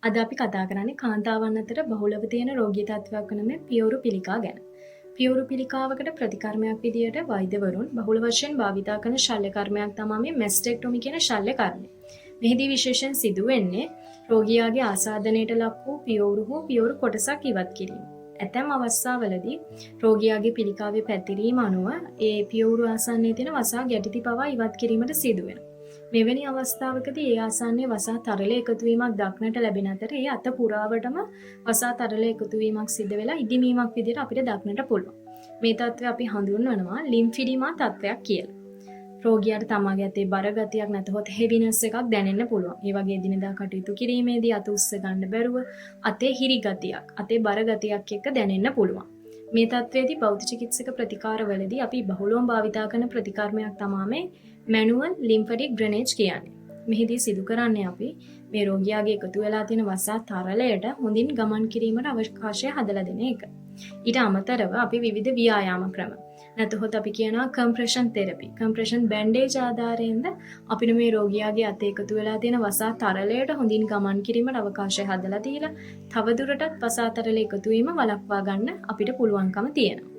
අද අපි කතා කරන්නේ කාන්තාවන් අතර බහුලව තියෙන රෝගී තත්ත්වයක් වන මේ පියවරු පිළිකා ගැන. පියවරු පිළිකාවකට ප්‍රතිකර්මයක් විදියට වෛද්‍යවරුන් බහුල වශයෙන් භාවිතා කරන ශල්‍ය කර්මයක් තමයි මේ මැස්ටෙක්ටොමි කියන ශල්‍ය කර්මය. මෙහිදී විශේෂයෙන් සිදු වෙන්නේ රෝගියාගේ ආසාදනයට ලක් වූ පියවරු හෝ පියවරු කොටසක් ඉවත් කිරීම. ඇතැම් අවස්ථාවලදී රෝගියාගේ පිළිකාවේ පැතිරීම අනුව ඒ පියවරු ආසන්නයේ තියෙන වසා ගැටිති පවා ඉවත් කිරීමට සිදු වෙනවා. මෙවැනි අවස්ථාවකදී ඒ ආසන්නයේ වසා තරල එකතු වීමක් දක්නට ලැබෙන අතර ඒ අත පුරාවටම වසා තරල එකතු වීමක් සිදු වෙලා ඉදිමීමක් විදිහට අපිට දක්නට පුළුවන්. මේ තත්ත්වය අපි හඳුන්වනවා ලිම්ෆිඩීමා තත්ත්වයක් කියලා. රෝගියාට තමාගේ අතේ බර ගතියක් නැතහොත් හෙවිනස් එකක් දැනෙන්න පුළුවන්. ඒ වගේ දිනදා කටයුතු කිරීමේදී අත උස්ස ගන්න බැරුව අතේ හිරි ගතියක්, අතේ බර ගතියක් එක්ක දැනෙන්න පුළුවන්. මේ තත්ත්වයේදී භෞතික චිකිත්සක ප්‍රතිකාරවලදී අපි බහුලවම භාවිතා කරන ප්‍රතිකර්මයක් තමයි මැනුවල් ලිම්ෆැටික් ඩ්‍රේනේජ් කියන්නේ. මෙහිදී සිදු කරන්නේ අපි මේ රෝගියාගේ එකතු වෙලා තියෙන වසා තරලයට හොඳින් ගමන් කිරීමට අවකාශය හදලා දෙන එක. ඊට අමතරව අපි විවිධ ව්‍යායාම ක්‍රම නැතහොත් අපි කියනවා කම්ප්‍රෙෂන් තෙරපි, කම්ප්‍රෙෂන් බැන්ඩේජ් ආධාරයෙන්ද අපිට මේ රෝගියාගේ අතේ එකතු වෙලා තියෙන වසා තරලයට හොඳින් ගමන් කිරීමට අවකාශය හදලා දීලා තවදුරටත් වසා තරල එකතු වීම වළක්වා ගන්න අපිට පුළුවන්කම තියෙනවා.